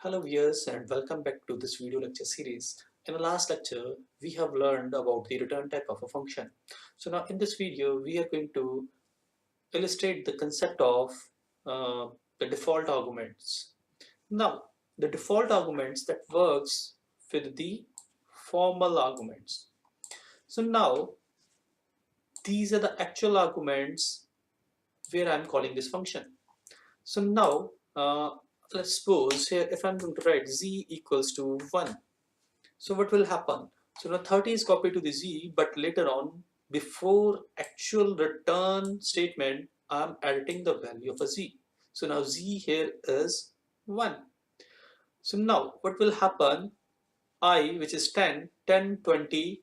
Hello viewers and welcome back to this video lecture series. In the last lecture, we have learned about the return type of a function. So now in this video, we are going to illustrate the concept of uh, the default arguments. Now, the default arguments that works with the formal arguments. So now, these are the actual arguments where I'm calling this function. So now, let's suppose here if I'm going to write z equals to 1. So what will happen? So now 30 is copied to the z, but later on, before actual return statement, I'm editing the value of a z. So now z here is 1. So now what will happen? I, which is 10, 10, 20,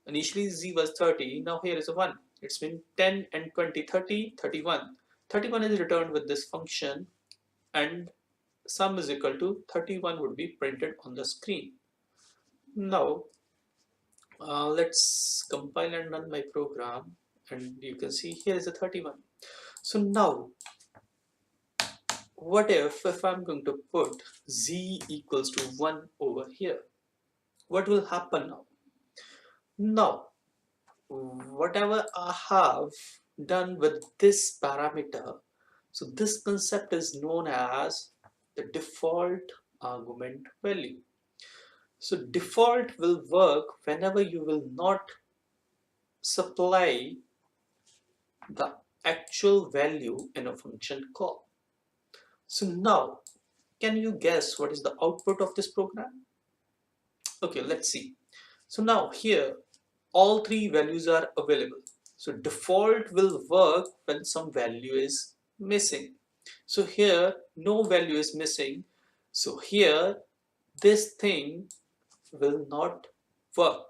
initially z was 30, now here is a 1. It's been 10 and 20, 30, 31. 31 is returned with this function and sum is equal to 31 would be printed on the screen. Now let's compile and run my program and you can see here is a 31. So now what if I'm going to put z equals to 1 over here? What will happen now? Now whatever I have done with this parameter, so this concept is known as the default argument value. So default will work whenever you will not supply the actual value in a function call. So now, can you guess what is the output of this program? Okay, let's see. So now here, all three values are available. So default will work when some value is missing. So here, no value is missing. So here, this thing will not work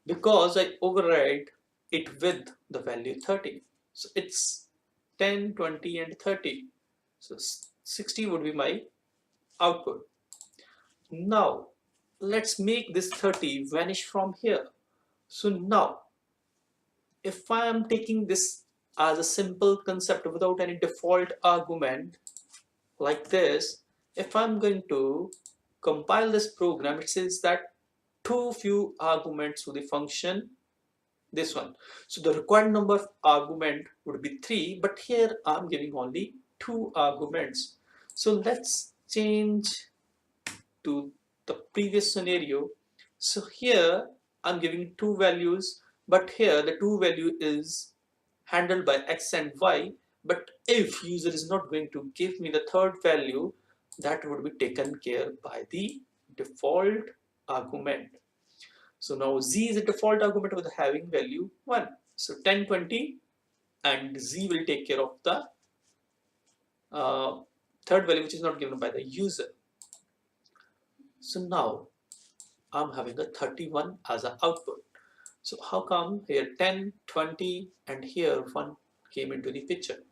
because I override it with the value 30. So it's 10, 20 and 30. So 60 would be my output. Now let's make this 30 vanish from here. So now if I am taking this as a simple concept without any default argument like this, if I'm going to compile this program, it says that too few arguments to the function, this one. So the required number of argument would be 3, but here I'm giving only 2 arguments. So let's change to the previous scenario. So here I'm giving 2 values, but here the 2 value is handled by x and y. But if user is not going to give me the third value, that would be taken care by the default argument. So now z is a default argument with having value 1. So 10, 20 and z will take care of the uh, third value which is not given by the user. So now I'm having a 31 as an output. So how come here 10, 20 and here 1 came into the picture?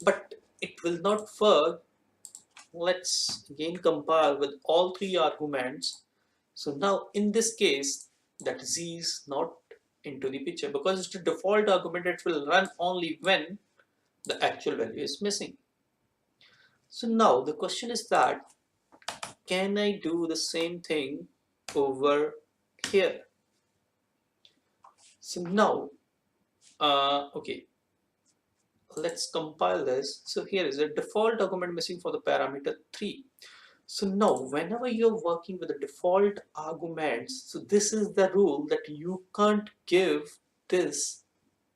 But it will not work. Let's again compare with all three arguments. So now in this case that z is not into the picture because it's the default argument. It will run only when the actual value is missing. So now the question is that can I do the same thing over here? So now okay, let's compile this. So here is a default argument missing for the parameter 3. So now whenever you're working with the default arguments, so this is the rule that you can't give this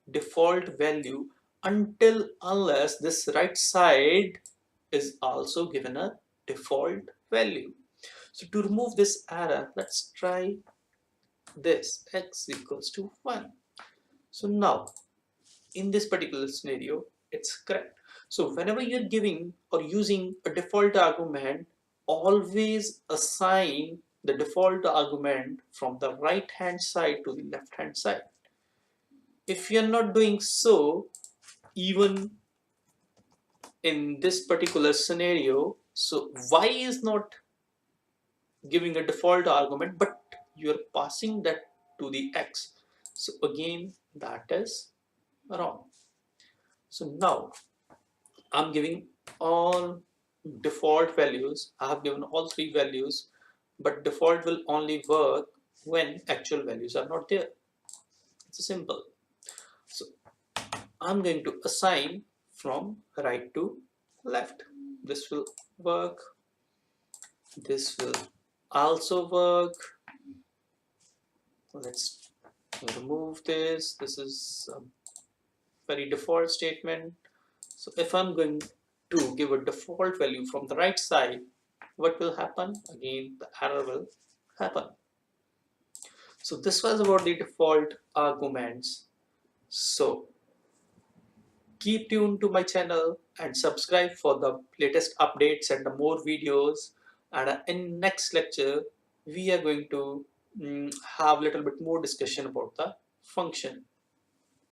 default value until unless this right side is also given a default value. So to remove this error, let's try this x equals to 1. So now in this particular scenario, it's correct. So whenever you're giving or using a default argument, always assign the default argument from the right hand side to the left hand side. If you're not doing so, even in this particular scenario, so y is not giving a default argument, but you're passing that to the x. So again, that is wrong. So now I'm giving all default values. I have given all three values, but default will only work when actual values are not there. It's simple. So I'm going to assign from right to left. This will work. This will also work. Let's remove this. This is a very default statement. So if I'm going to give a default value from the right side, what will happen? Again, the error will happen. So this was about the default arguments. So keep tuned to my channel and subscribe for the latest updates and the more videos. And in next lecture, we are going to have a little bit more discussion about the function.